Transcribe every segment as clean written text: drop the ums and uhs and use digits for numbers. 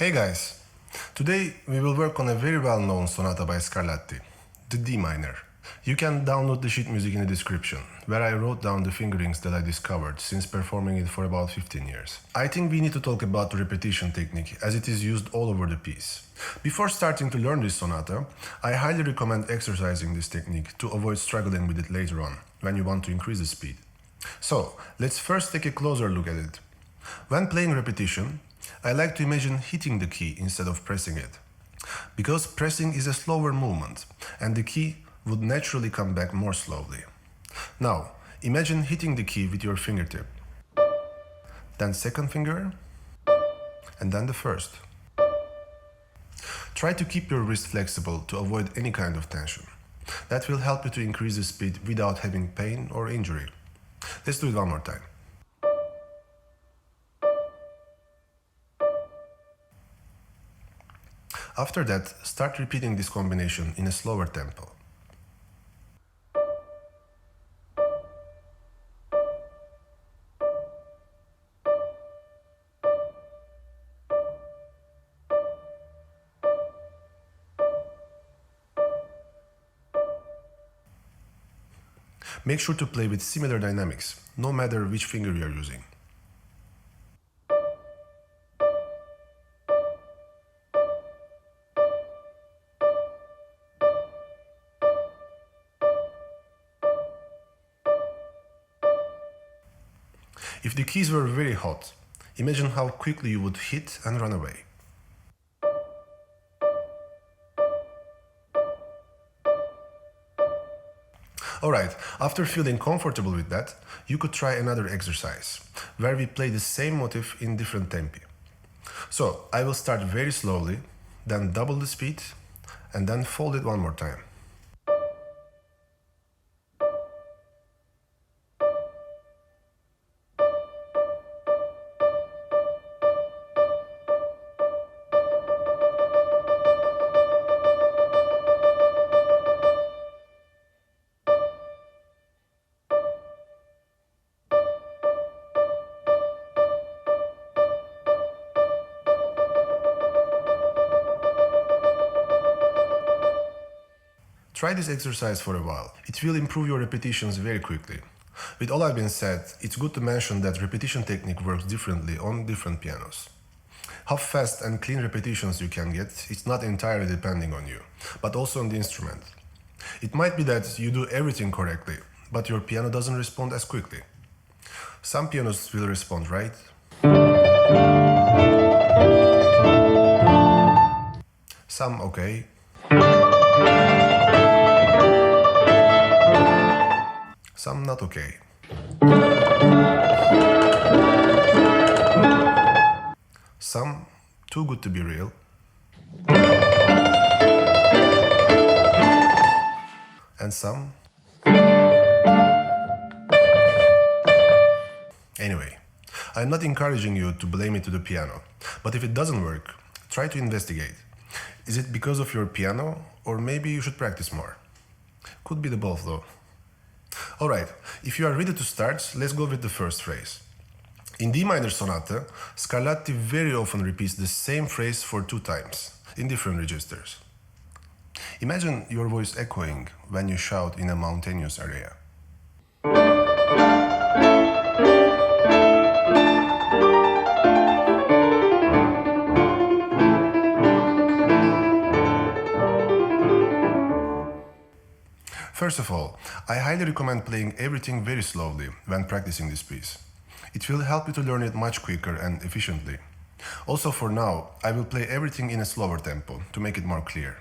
Hey guys, today we will work on a very well-known sonata by Scarlatti, the D minor. You can download the sheet music in the description, where I wrote down the fingerings that I discovered since performing it for about 15 years. I think we need to talk about the repetition technique, as it is used all over the piece. Before starting to learn this sonata, I highly recommend exercising this technique to avoid struggling with it later on, when you want to increase the speed. So, let's first take a closer look at it. When playing repetition, I like to imagine hitting the key instead of pressing it. Because pressing is a slower movement, and the key would naturally come back more slowly. Now, imagine hitting the key with your fingertip, then second finger, and then the first. Try to keep your wrist flexible to avoid any kind of tension. That will help you to increase the speed without having pain or injury. Let's do it one more time. After that, start repeating this combination in a slower tempo. Make sure to play with similar dynamics, no matter which finger you are using. If the keys were very hot, imagine how quickly you would hit and run away. Alright, after feeling comfortable with that, you could try another exercise, where we play the same motif in different tempi. So, I will start very slowly, then double the speed, and then fold it one more time. Try this exercise for a while. It will improve your repetitions very quickly. With all I've been said, it's good to mention that repetition technique works differently on different pianos. How fast and clean repetitions you can get, it's not entirely depending on you, but also on the instrument. It might be that you do everything correctly, but your piano doesn't respond as quickly. Some pianos will respond right, some okay, some not okay. Some too good to be real. And some... Anyway, I'm not encouraging you to blame it to the piano, but if it doesn't work, try to investigate. Is it because of your piano, or maybe you should practice more? Could be the both though. Alright, if you are ready to start, let's go with the first phrase. In D minor sonata, Scarlatti very often repeats the same phrase for 2 times, in different registers. Imagine your voice echoing when you shout in a mountainous area. First of all, I highly recommend playing everything very slowly when practicing this piece. It will help you to learn it much quicker and efficiently. Also for now, I will play everything in a slower tempo to make it more clear.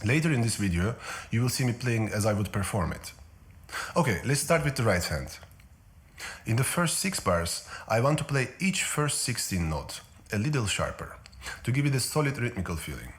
Later in this video, you will see me playing as I would perform it. Okay, let's start with the right hand. In the first 6 bars, I want to play each first 16 note a little sharper, to give it a solid rhythmical feeling.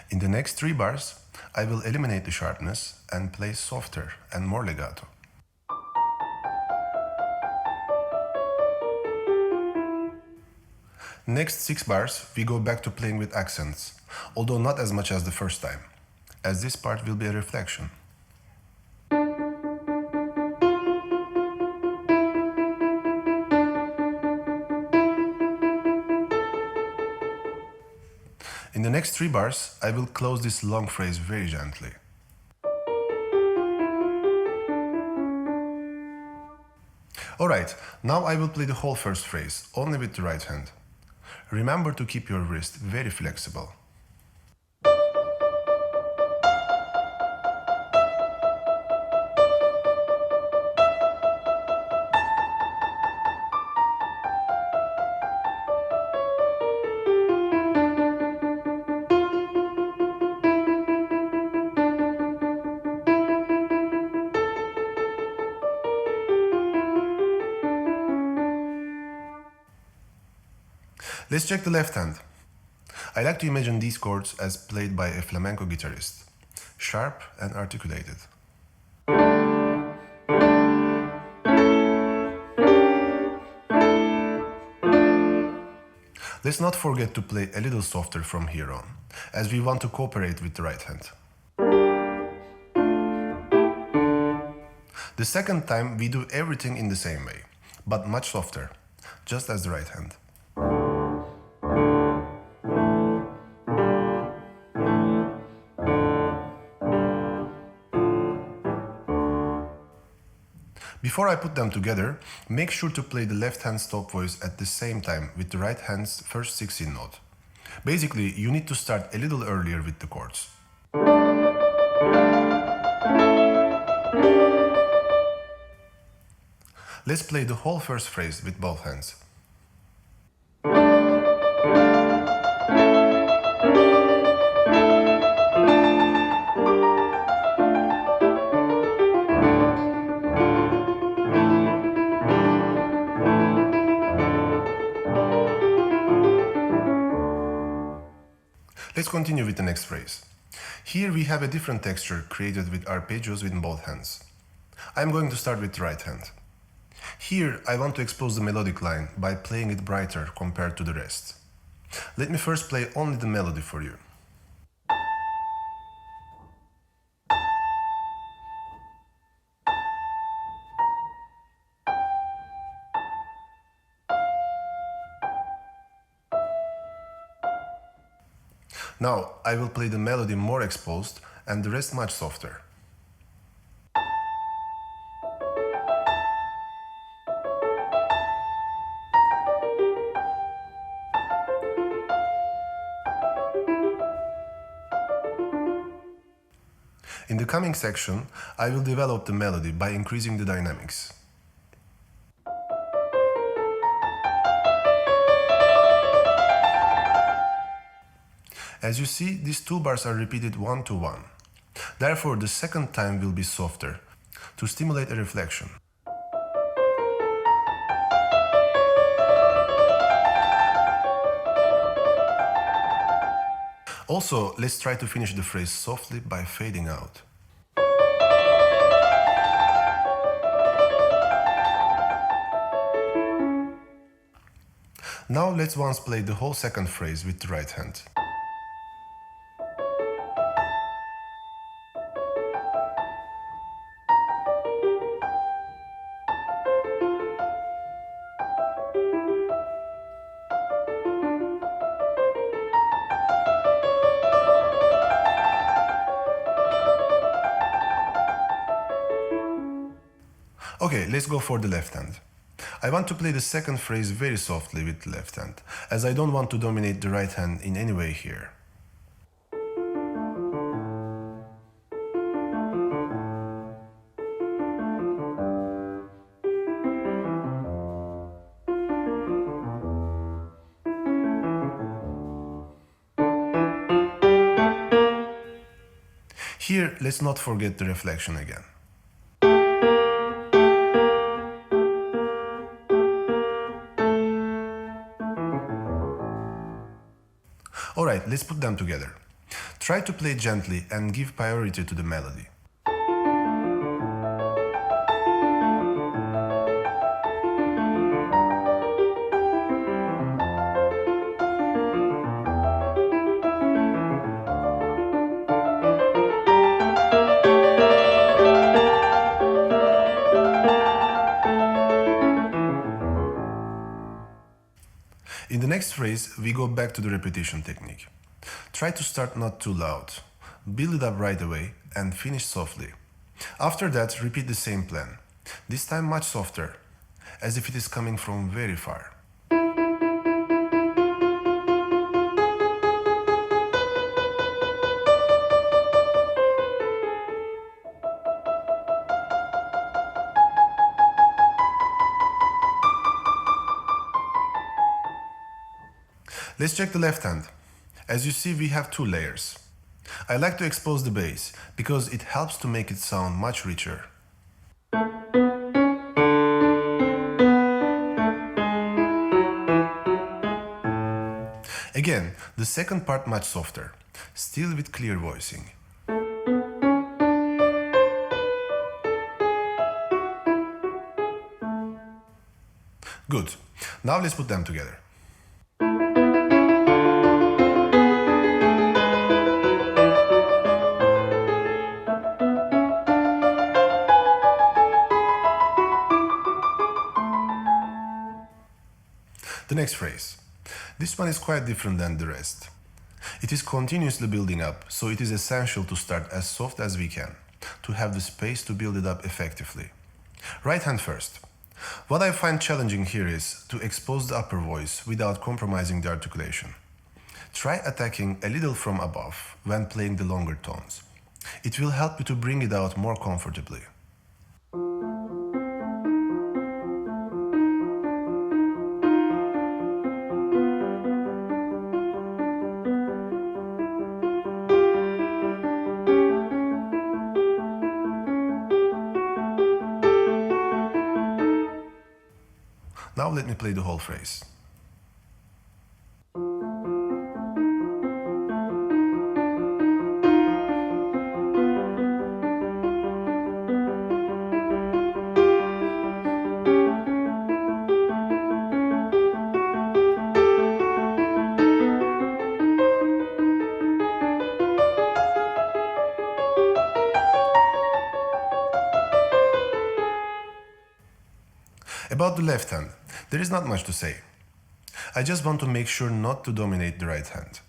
In the next 3 bars, I will eliminate the sharpness and play softer and more legato. Next 6 bars, we go back to playing with accents, although not as much as the first time. as this part will be a reflection. In the next 3 bars, I will close this long phrase very gently. Alright, now I will play the whole first phrase, only with the right hand. Remember to keep your wrist very flexible. Let's check the left hand. I like to imagine these chords as played by a flamenco guitarist, sharp and articulated. Let's not forget to play a little softer from here on, as we want to cooperate with the right hand. The second time we do everything in the same way, but much softer, just as the right hand. Before I put them together, make sure to play the left hand stop voice at the same time with the right hand's first 16 note. Basically, you need to start a little earlier with the chords. Let's play the whole first phrase with both hands. Let's continue with the next phrase. Here we have a different texture created with arpeggios with both hands. I'm going to start with the right hand. Here I want to expose the melodic line by playing it brighter compared to the rest. Let me first play only the melody for you. Now I will play the melody more exposed and the rest much softer. In the coming section, I will develop the melody by increasing the dynamics. As you see, these 2 bars are repeated 1 to 1. Therefore, the second time will be softer, to stimulate a reflection. Also, let's try to finish the phrase softly by fading out. Now let's once play the whole second phrase with the right hand. Okay, let's go for the left hand. I want to play the second phrase very softly with the left hand, as I don't want to dominate the right hand in any way here. Here, let's not forget the reflection again. Alright, let's put them together. Try to play gently and give priority to the melody. next phrase, we go back to the repetition technique. Try to start not too loud, build it up right away, and finish softly. After that, repeat the same plan, this time much softer, as if it is coming from very far. Let's check the left hand. As you see, we have two layers. I like to expose the bass because it helps to make it sound much richer. Again, the second part much softer, still with clear voicing. Good. Now let's put them together. The next phrase. This one is quite different than the rest. It is continuously building up, so it is essential to start as soft as we can, to have the space to build it up effectively. Right hand first. What I find challenging here is to expose the upper voice without compromising the articulation. Try attacking a little from above when playing the longer tones. It will help you to bring it out more comfortably. Now let me play the whole phrase. About the left hand, there is not much to say. I just want to make sure not to dominate the right hand.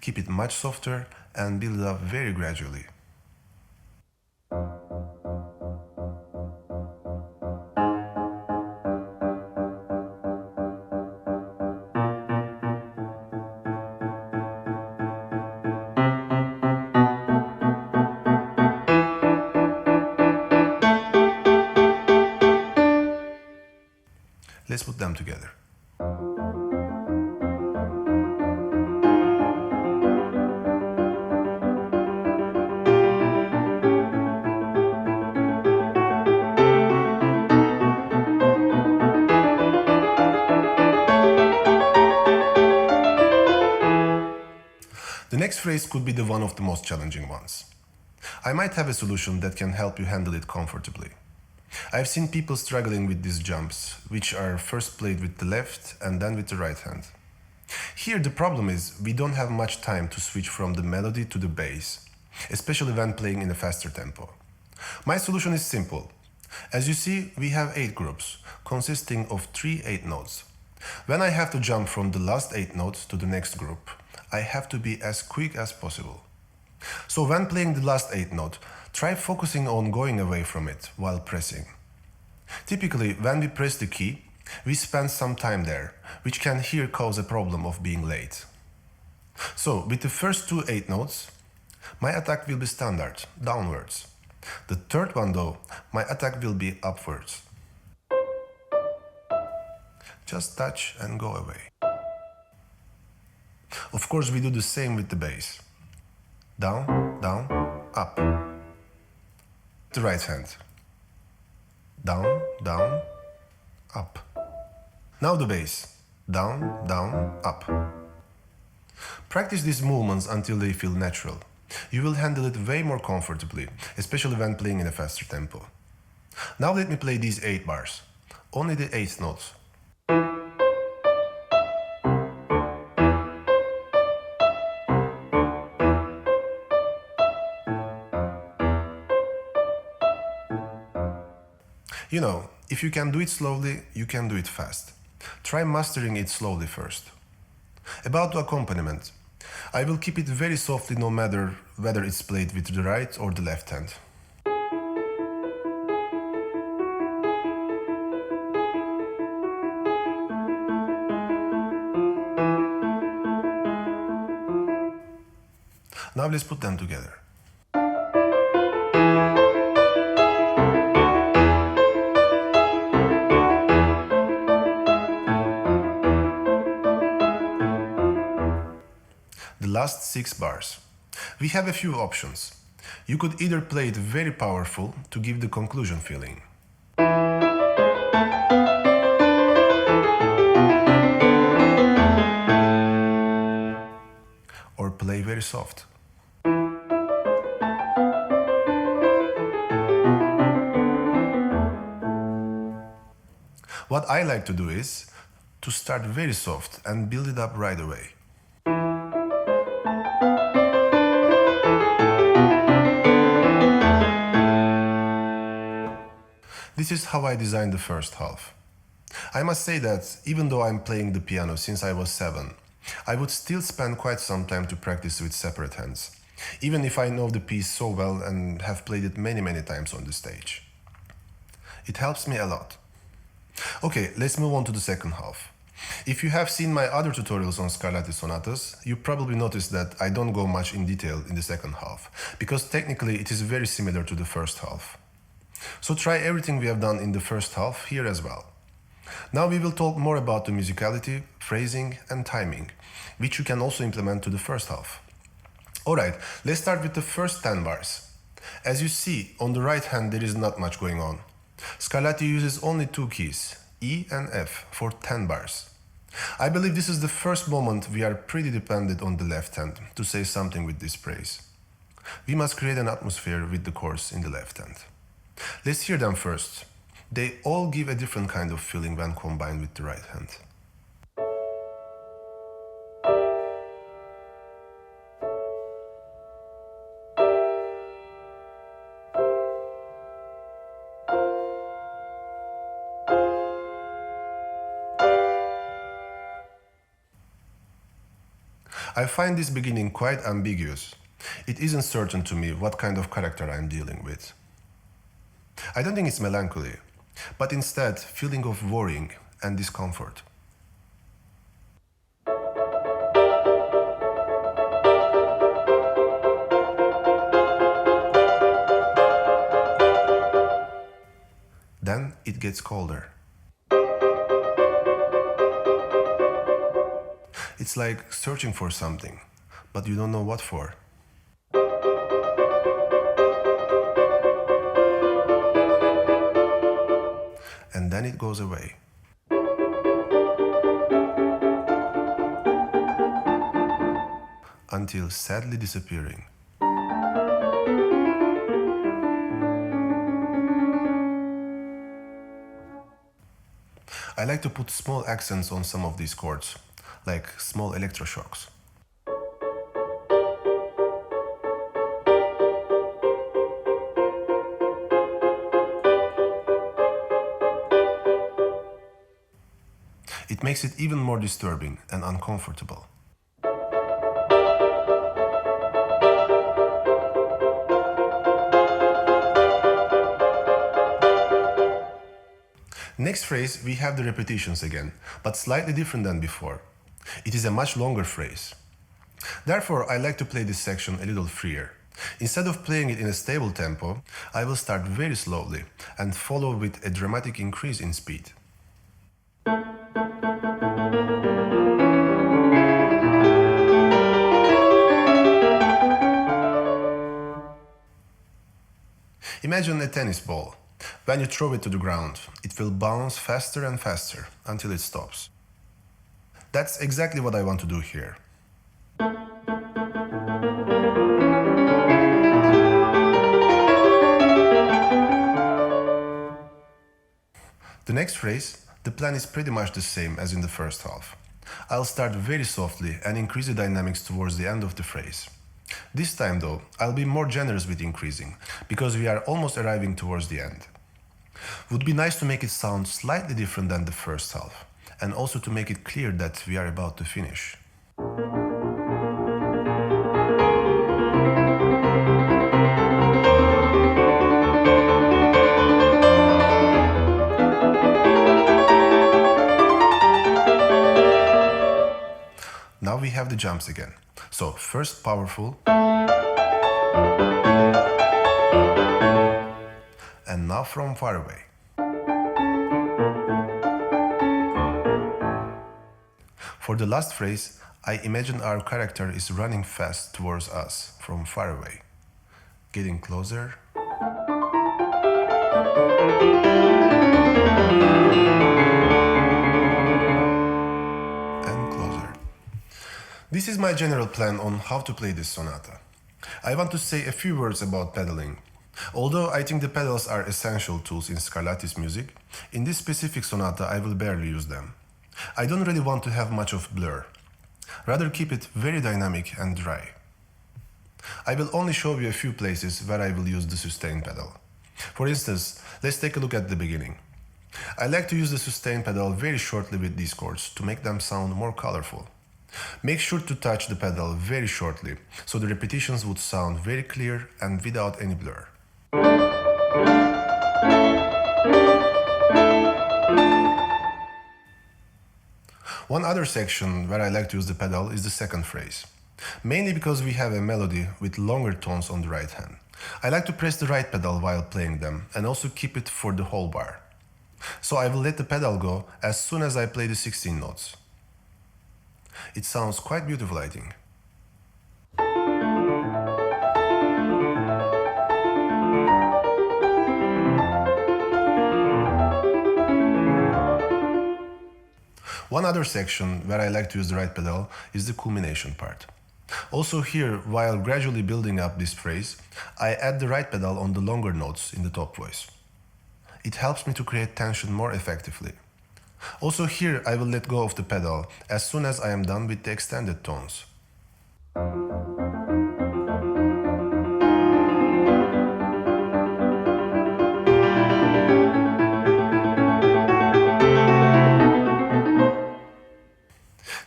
Keep it much softer and build it up very gradually. Let's put them together. The next phrase could be the one of the most challenging ones. I might have a solution that can help you handle it comfortably. I've seen people struggling with these jumps, which are first played with the left and then with the right hand. Here the problem is we don't have much time to switch from the melody to the bass, especially when playing in a faster tempo. My solution is simple. As you see, we have 8 groups, consisting of 3 8 notes. When I have to jump from the last 8 notes to the next group, I have to be as quick as possible. So when playing the last 8 note, try focusing on going away from it while pressing. Typically, when we press the key, we spend some time there, which can here cause a problem of being late. So, with the first 2 8 notes, my attack will be standard, downwards. The third one though, my attack will be upwards. Just touch and go away. Of course, we do the same with the bass. Down, down, up. The right hand. Down, down, up. Now the bass. Down, down, up. Practice these movements until they feel natural. You will handle it way more comfortably, especially when playing in a faster tempo. Now let me play these 8 bars. Only the 8th notes. You know, if you can do it slowly, you can do it fast. Try mastering it slowly first. About the accompaniment, I will keep it very softly no matter whether it's played with the right or the left hand. Now let's put them together. The last 6 bars. We have a few options. You could either play it very powerful to give the conclusion feeling, or play very soft. What I like to do is to start very soft and build it up right away. This is how I designed the first half. I must say that even though I'm playing the piano since I was 7, I would still spend quite some time to practice with separate hands, even if I know the piece so well and have played it many times on the stage. It helps me a lot. Okay, let's move on to the second half. If you have seen my other tutorials on Scarlatti sonatas, you probably noticed that I don't go much in detail in the second half, because technically it is very similar to the first half. So try everything we have done in the first half here as well. Now we will talk more about the musicality, phrasing and timing, which you can also implement to the first half. Alright, let's start with the first 10 bars. As you see, on the right hand there is not much going on. Scarlatti uses only 2 keys, E and F, for 10 bars. I believe this is the first moment we are pretty dependent on the left hand to say something with this phrase. We must create an atmosphere with the chords in the left hand. Let's hear them first. They all give a different kind of feeling when combined with the right hand. I find this beginning quite ambiguous. It isn't certain to me what kind of character I'm dealing with. I don't think it's melancholy, but instead feeling of worrying and discomfort. Then it gets colder. It's like searching for something, but you don't know what for. And then it goes away. Until sadly disappearing. I like to put small accents on some of these chords, like small electroshocks. It makes it even more disturbing and uncomfortable. Next phrase, we have the repetitions again, but slightly different than before. It is a much longer phrase. Therefore, I like to play this section a little freer. Instead of playing it in a stable tempo, I will start very slowly and follow with a dramatic increase in speed. Imagine a tennis ball. When you throw it to the ground, it will bounce faster and faster until it stops. That's exactly what I want to do here. The next phrase, the plan is pretty much the same as in the first half. I'll start very softly and increase the dynamics towards the end of the phrase. This time though, I'll be more generous with increasing, because we are almost arriving towards the end. Would be nice to make it sound slightly different than the first half, and also to make it clear that we are about to finish. Now we have the jumps again. So first powerful, and now from far away. For the last phrase, I imagine our character is running fast towards us from far away, getting closer and closer. This is my general plan on how to play this sonata. I want to say a few words about pedaling. Although I think the pedals are essential tools in Scarlatti's music, in this specific sonata I will barely use them. I don't really want to have much of blur. Rather keep it very dynamic and dry. I will only show you a few places where I will use the sustain pedal. For instance, let's take a look at the beginning. I like to use the sustain pedal very shortly with these chords to make them sound more colorful. Make sure to touch the pedal very shortly, so the repetitions would sound very clear and without any blur. One other section where I like to use the pedal is the second phrase. Mainly because we have a melody with longer tones on the right hand. I like to press the right pedal while playing them and also keep it for the whole bar. So I will let the pedal go as soon as I play the 16 notes. It sounds quite beautiful, I think. One other section where I like to use the right pedal is the culmination part. Also here, while gradually building up this phrase, I add the right pedal on the longer notes in the top voice. It helps me to create tension more effectively. Also here, I will let go of the pedal as soon as I am done with the extended tones.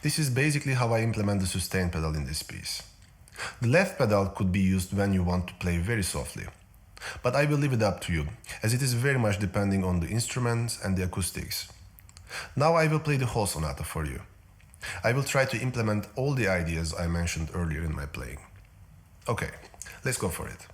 This is basically how I implement the sustain pedal in this piece. The left pedal could be used when you want to play very softly, but I will leave it up to you, as it is very much depending on the instruments and the acoustics. Now I will play the whole sonata for you. I will try to implement all the ideas I mentioned earlier in my playing. Okay, let's go for it.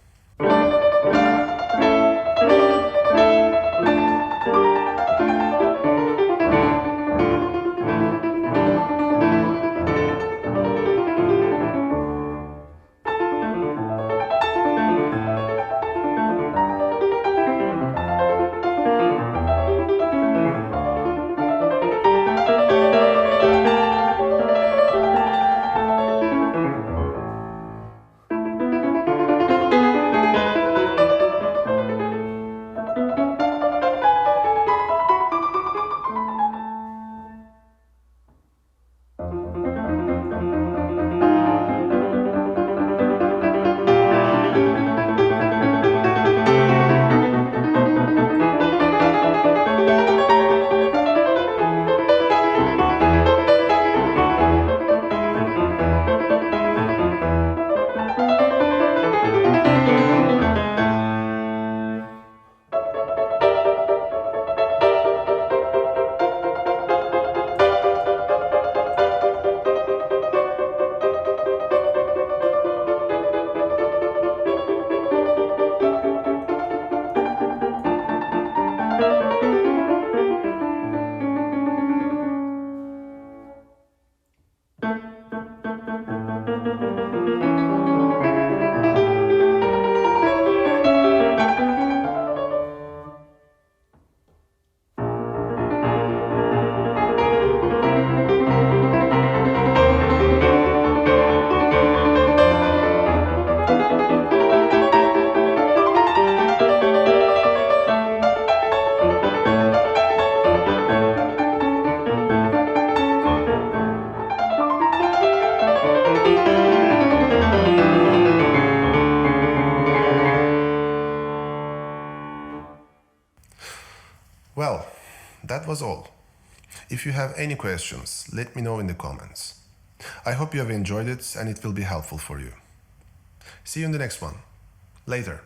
Well, that was all. If you have any questions, let me know in the comments. I hope you have enjoyed it and it will be helpful for you. See you in the next one. Later.